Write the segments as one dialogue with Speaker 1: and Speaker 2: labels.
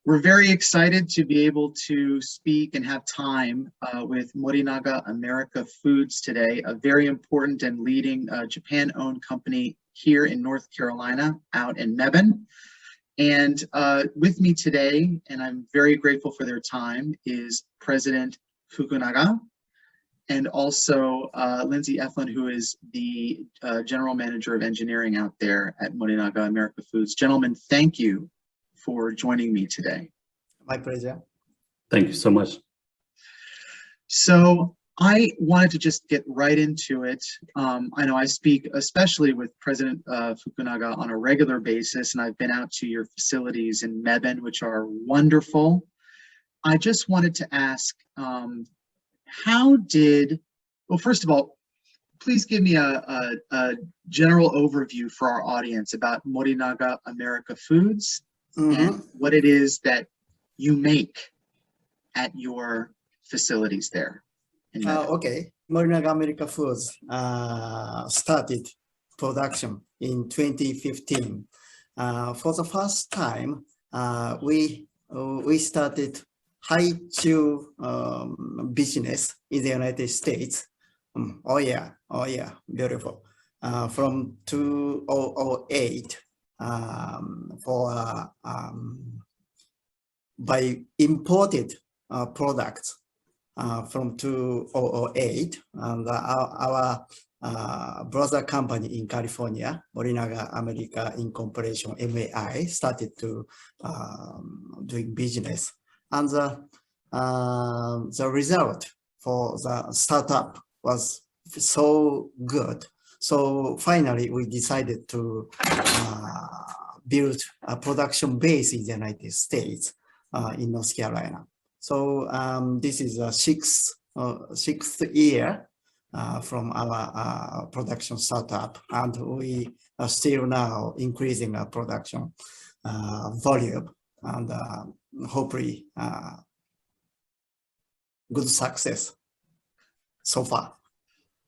Speaker 1: We're very excited to be able to speak and have time with Morinaga America Foods today, a very important and leading Japan-owned company here in North Carolina, out in Mebane. And with me today, and I'm very grateful for their time, is President Fukunaga, and also Lindsay Eflin, who is the General Manager of Engineering out there at Morinaga America Foods. Gentlemen, thank you for joining me today.
Speaker 2: My pleasure.
Speaker 3: Thank you so much.
Speaker 1: So I wanted to just get right into it. I know I speak especially with President Fukunaga on a regular basis, and I've been out to your facilities in Mebane, which are wonderful. I just wanted to ask, well, first of all, please give me a general overview for our audience about Morinaga America Foods and what it is that you make at your facilities there.
Speaker 2: Okay, Morinaga America Foods started production in 2015. For the first time, we started haichu business in the United States. Oh yeah, beautiful. From 2008 by imported products from 2008, and our brother company in California, Morinaga America Incorporation (MAI), started to doing business, and the result for the startup was so good. So finally, we decided to build a production base in the United States, in North Carolina. So this is a sixth year from our production startup, and we are still now increasing our production volume, and hopefully good success so far.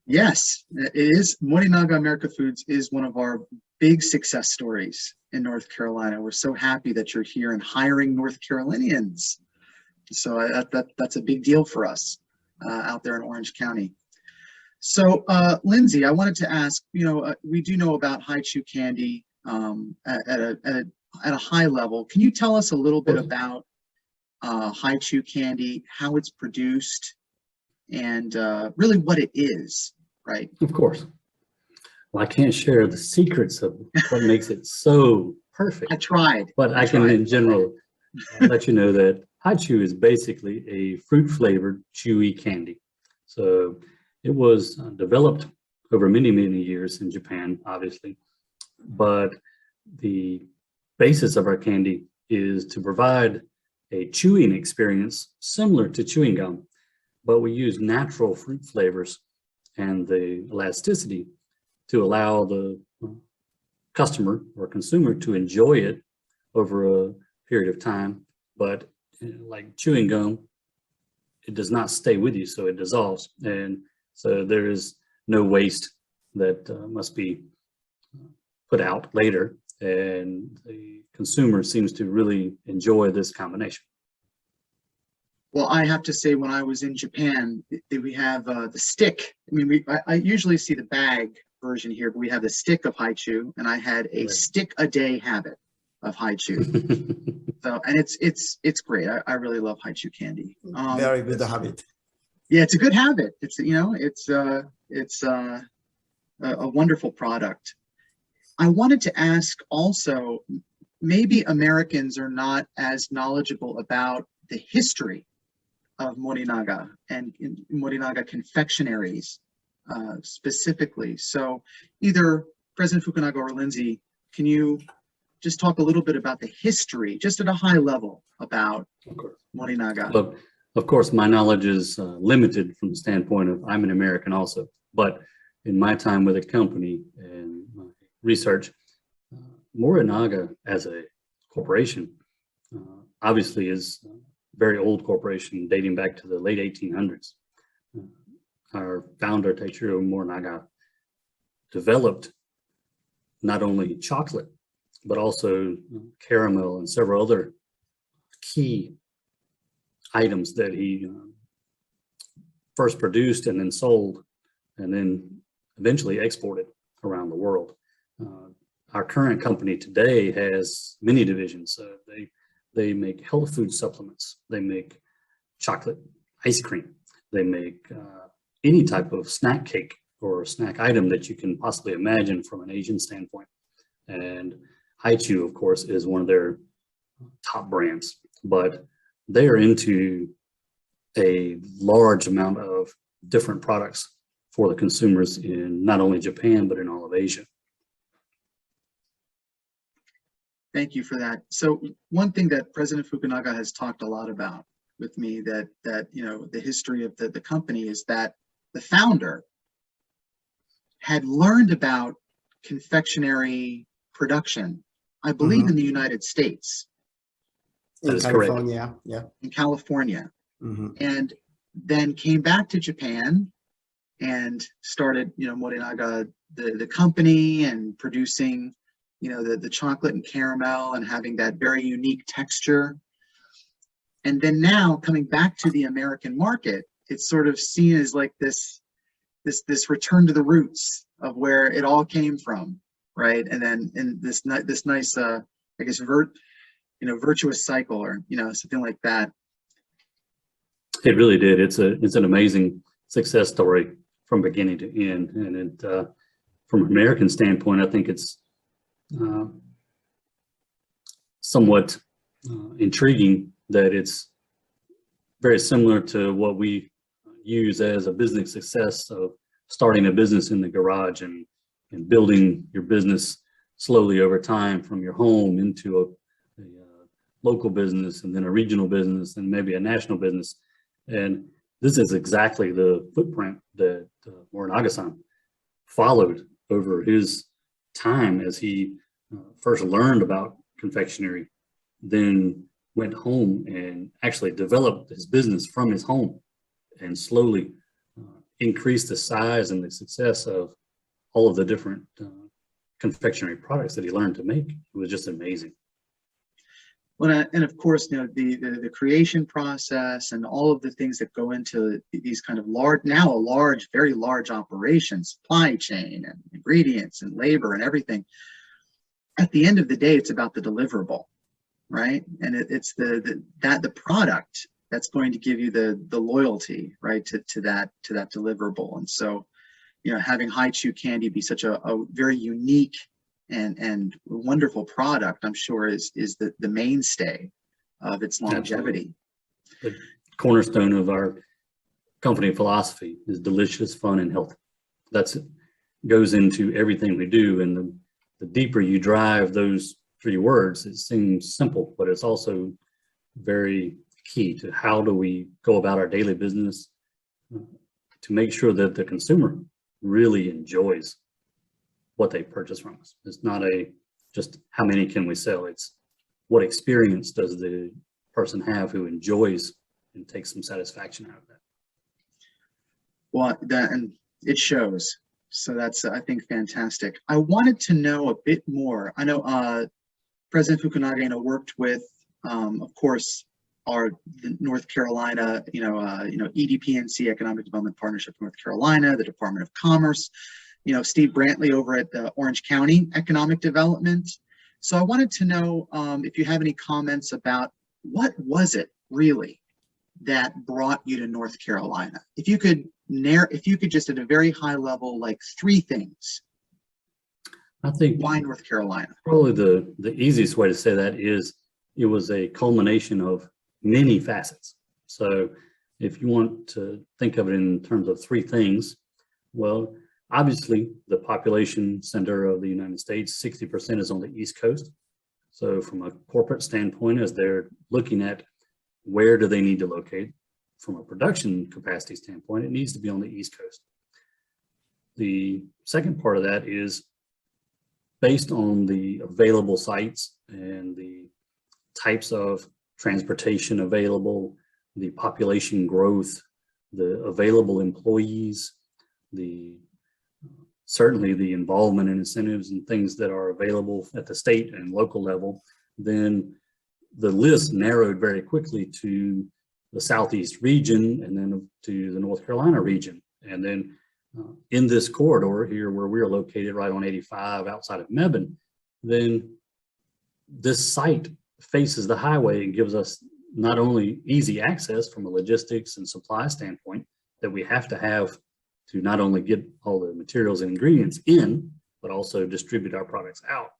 Speaker 1: Yes, it is. Morinaga America Foods is one of our big success stories in North Carolina. We're so happy that you're here and hiring North Carolinians. So that's a big deal for us out there in Orange County. So Lindsay, I wanted to ask, we do know about haichu candy at a high level. Can you tell us a little bit about haichu candy, how it's produced, and really what it is, right?
Speaker 3: Of course. Well, I can't share the secrets of what makes it so perfect.
Speaker 1: I tried.
Speaker 3: But I can, in general, let you know that haichu is basically a fruit-flavored, chewy candy. So it was developed over many, many years in Japan, obviously. But the basis of our candy is to provide a chewing experience similar to chewing gum, but we use natural fruit flavors and the elasticity to allow the customer or consumer to enjoy it over a period of time. But like chewing gum, it does not stay with you, so it dissolves. And so there is no waste that must be put out later. And the consumer seems to really enjoy this combination.
Speaker 1: Well, I have to say, when I was in Japan, we have the stick. I mean, I usually see the bag version here, but we have the stick of haichu, and I had a stick-a-day habit of haichu. So, and it's great. I really love haichu candy.
Speaker 2: Very good habit.
Speaker 1: Yeah, it's a good habit. It's it's a wonderful product. I wanted to ask also, maybe Americans are not as knowledgeable about the history of Morinaga and Morinaga confectionaries specifically. So either President Fukunaga or Lindsay, can you just talk a little bit about the history, just at a high level, about Morinaga?
Speaker 3: Look, of course, my knowledge is limited from the standpoint of I'm an American also, but in my time with the company and my research, Morinaga as a corporation obviously is a very old corporation dating back to the late 1800s. Our founder, Teichiro Morinaga, developed not only chocolate, but also caramel and several other key items that he first produced and then sold, and then eventually exported around the world. Our current company today has many divisions. They make health food supplements. They make chocolate ice cream. They make any type of snack cake or snack item that you can possibly imagine from an Asian standpoint. And Haichu, of course, is one of their top brands, but they are into a large amount of different products for the consumers in not only Japan, but in all of Asia.
Speaker 1: Thank you for that. So one thing that President Fukunaga has talked a lot about with me, that the history of the company, is that the founder had learned about confectionery production, I believe, in the United States.
Speaker 2: In California, yeah.
Speaker 1: In California. And then came back to Japan and started, Morinaga, the company, and producing, the chocolate and caramel and having that very unique texture. And then now coming back to the American market, it's sort of seen as like this return to the roots of where it all came from, right? And then in this nice, I guess, virtuous cycle, or something like that.
Speaker 3: It really did. It's an amazing success story from beginning to end, and from an American standpoint, I think it's somewhat intriguing that it's very similar to what we use as a business success of starting a business in the garage and building your business slowly over time from your home into a local business, and then a regional business, and maybe a national business. And this is exactly the footprint that Morinaga-san followed over his time as he first learned about confectionery, then went home and actually developed his business from his home, and slowly increased the size and the success of all of the different confectionery products that he learned to make. It was just amazing.
Speaker 1: Well, and of course, the creation process and all of the things that go into these kind of very large operations, supply chain and ingredients and labor and everything. At the end of the day, it's about the deliverable, right? And it's the product that's going to give you the loyalty, right, to that deliverable. And so, having Haichu candy be such a very unique and wonderful product, I'm sure is the mainstay of its longevity.
Speaker 3: Absolutely. The cornerstone of our company philosophy is delicious, fun, and healthy. That's goes into everything we do, and the deeper you drive those three words, it seems simple, but it's also very key to how do we go about our daily business to make sure that the consumer really enjoys what they purchase from us. It's not just how many can we sell, it's what experience does the person have who enjoys and takes some satisfaction out of that.
Speaker 1: Well, and it shows. So that's, I think, fantastic. I wanted to know a bit more. I know President Fukunaga worked with, of course, the North Carolina, EDPNC, Economic Development Partnership of North Carolina, the Department of Commerce, Steve Brantley over at the Orange County Economic Development. So I wanted to know if you have any comments about what was it really that brought you to North Carolina? If you could just at a very high level, like three things.
Speaker 3: I think
Speaker 1: why North Carolina?
Speaker 3: Probably the easiest way to say that is it was a culmination of many facets. So if you want to think of it in terms of three things, well, obviously the population center of the United States, 60% is on the East Coast. So from a corporate standpoint, as they're looking at where do they need to locate, from a production capacity standpoint, it needs to be on the East Coast. The second part of that is based on the available sites and the types of transportation available, the population growth, the available employees, certainly the involvement and incentives and things that are available at the state and local level, then the list narrowed very quickly to the Southeast region and then to the North Carolina region. And then in this corridor here where we're located right on 85 outside of Mebane, then this site faces the highway and gives us not only easy access from a logistics and supply standpoint that we have to have to not only get all the materials and ingredients in, but also distribute our products out.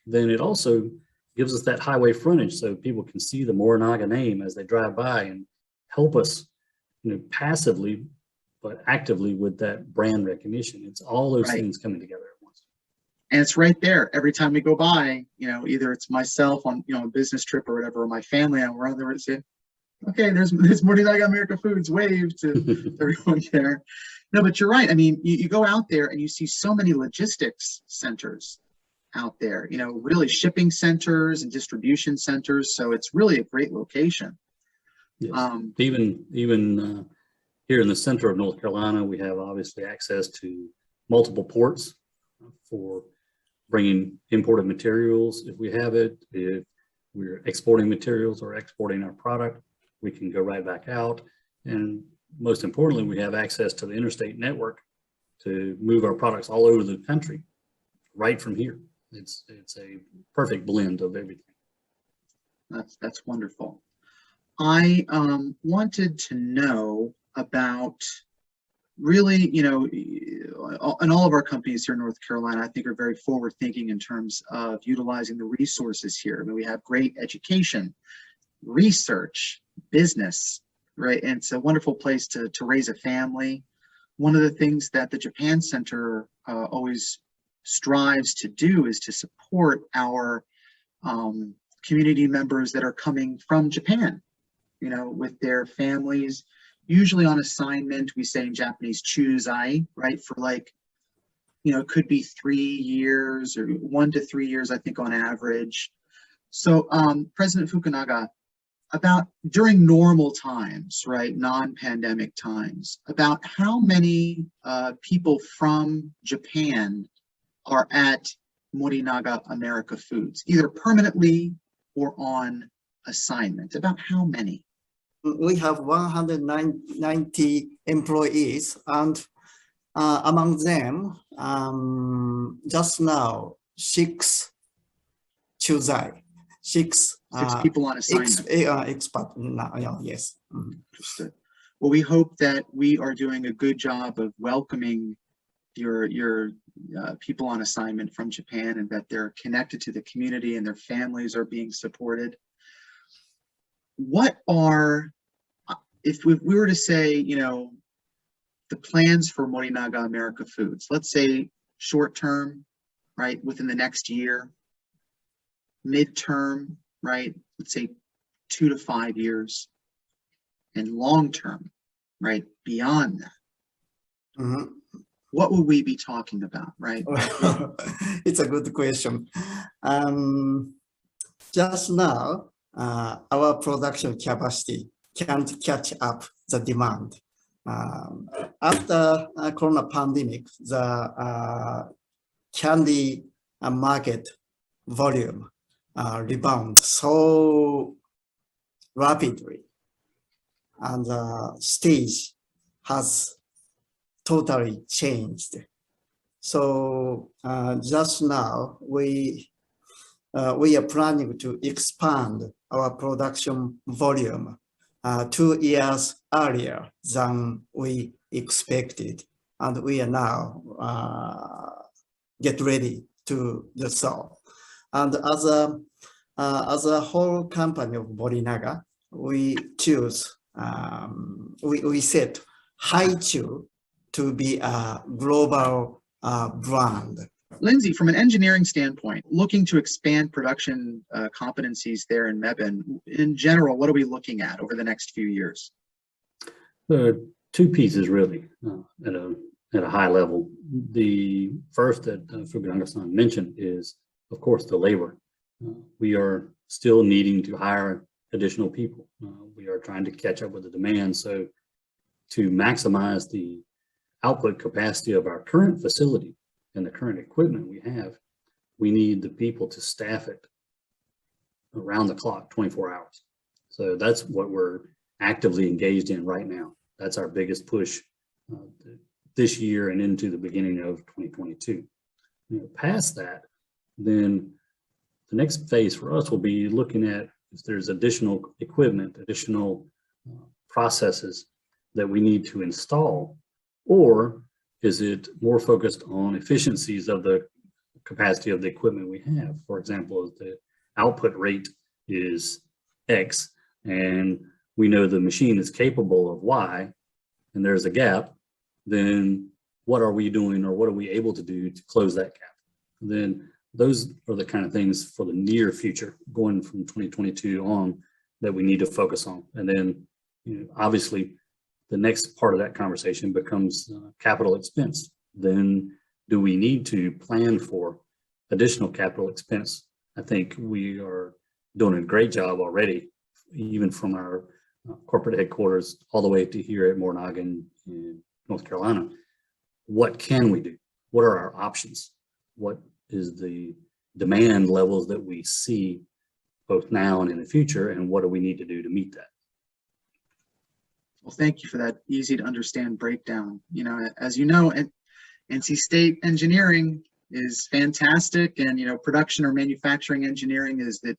Speaker 3: Then it also gives us that highway frontage so people can see the Morinaga name as they drive by and help us, passively, but actively with that brand recognition. It's all those things coming together at once.
Speaker 1: And it's right there. Every time we go by, either it's myself on, a business trip or whatever, or my family, and we're on there and say, okay, there's Morinaga America Foods, wave to everyone there. No, but you're right. I mean, you go out there and you see so many logistics centers out there, really shipping centers and distribution centers. So it's really a great location.
Speaker 3: Yes. Even here in the center of North Carolina, we have obviously access to multiple ports for bringing imported materials. If we have it, if we're exporting materials or exporting our product, we can go right back out. And most importantly, we have access to the interstate network to move our products all over the country right from here. It's a perfect blend of everything.
Speaker 1: That's wonderful. I wanted to know about really, and all of our companies here in North Carolina, I think, are very forward thinking in terms of utilizing the resources here. I mean, we have great education, research, business, right? And it's a wonderful place to raise a family. One of the things that the Japan Center always strives to do is to support our community members that are coming from Japan, with their families, usually on assignment. We say in Japanese, chuzai, right? For it could be 3 years or 1 to 3 years, I think, on average. So President Fukunaga, about during normal times, right, non-pandemic times, about how many people from Japan are at Morinaga America Foods, either permanently or on assignment? About how many?
Speaker 2: We have 190 employees, and among them, just now, 6 chuzai, 6
Speaker 1: people on assignment.
Speaker 2: Expat now, yes.
Speaker 1: Understood. Well, we hope that we are doing a good job of welcoming your people on assignment from Japan, and that they're connected to the community and their families are being supported. What are, if we were to say, the plans for Morinaga America Foods, let's say short term, right, within the next year, midterm, right, let's say 2 to 5 years, and long term, right, beyond that.
Speaker 2: Mm-hmm.
Speaker 1: What will we be talking about, right?
Speaker 2: It's a good question. Just now, our production capacity can't catch up the demand. After Corona pandemic, the candy market volume rebound so rapidly, and the stage has totally changed. So just now we are planning to expand our production volume 2 years earlier than we expected, and we are now get ready to do so. And as a whole company of Morinaga, we choose we set Haichu to be a global brand.
Speaker 1: Lindsay, from an engineering standpoint, looking to expand production competencies there in Mebane, in general, what are we looking at over the next few years?
Speaker 3: There are 2 pieces really at a high level. The first that Fukunaga-san mentioned is, of course, the labor. We are still needing to hire additional people. We are trying to catch up with the demand. So to maximize the output capacity of our current facility and the current equipment we have, we need the people to staff it around the clock, 24 hours. So that's what we're actively engaged in right now. That's our biggest push this year and into the beginning of 2022. Past that, then the next phase for us will be looking at if there's additional equipment, additional processes that we need to install, or is it more focused on efficiencies of the capacity of the equipment we have? For example, if the output rate is X and we know the machine is capable of Y and there's a gap, then what are we doing, or what are we able to do to close that gap? Then those are the kind of things for the near future, going from 2022 on, that we need to focus on. And then, obviously, the next part of that conversation becomes capital expense. Then do we need to plan for additional capital expense? I think we are doing a great job already, even from our corporate headquarters all the way to here at Morinaga in North Carolina. What can we do? What are our options? What is the demand levels that we see both now and in the future, and what do we need to do to meet that?
Speaker 1: Well, thank you for that easy to understand breakdown. As you know, NC State engineering is fantastic, and production or manufacturing engineering is that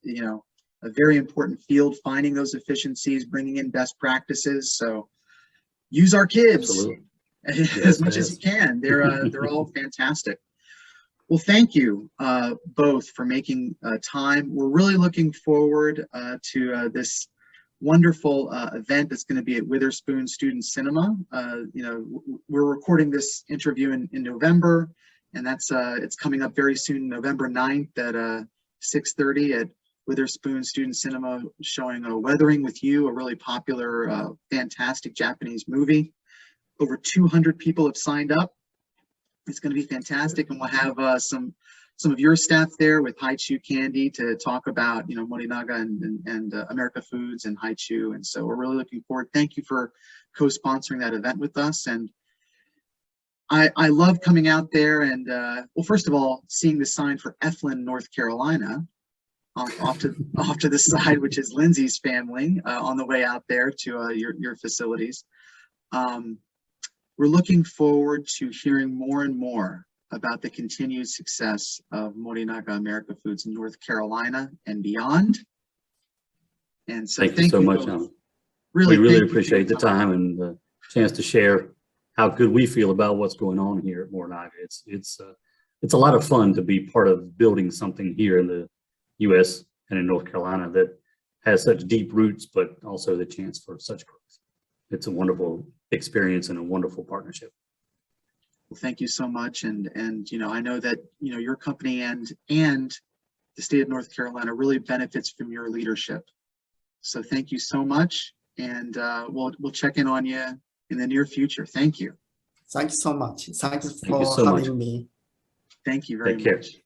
Speaker 1: a very important field, finding those efficiencies, bringing in best practices. So use our kids.
Speaker 3: Absolutely.
Speaker 1: As much as you can. They're all fantastic. Well, thank you both for making time. We're really looking forward to this wonderful event that's going to be at Witherspoon Student Cinema. We're recording this interview in November, and that's it's coming up very soon, November 9th at 6:30 at Witherspoon Student Cinema, showing Weathering with You, a really popular, fantastic Japanese movie. Over 200 people have signed up. It's going to be fantastic, and we'll have some of your staff there with Haichu Candy to talk about Morinaga and America Foods and Haichu, and so we're really looking forward. Thank you for co-sponsoring that event with us, and I love coming out there and well, first of all, seeing the sign for Eflin, North Carolina, off to the side, which is Lindsay's family, on the way out there to your facilities. We're looking forward to hearing more and more about the continued success of Morinaga America Foods in North Carolina and beyond. And so
Speaker 3: thank you so much, Alan.
Speaker 1: We
Speaker 3: really appreciate the time and the chance to share how good we feel about what's going on here at Morinaga. It's a lot of fun to be part of building something here in the U.S. and in North Carolina that has such deep roots, but also the chance for such growth. It's a wonderful experience and a wonderful partnership.
Speaker 1: Well, thank you so much, and I know that your company and the state of North Carolina really benefits from your leadership. So thank you so much, and we'll check in on you in the near future. Thank you.
Speaker 2: Thank you so much. Thank you
Speaker 3: Thank you so
Speaker 2: having
Speaker 3: much.
Speaker 2: me.
Speaker 1: Thank you very
Speaker 3: Take care.
Speaker 1: much.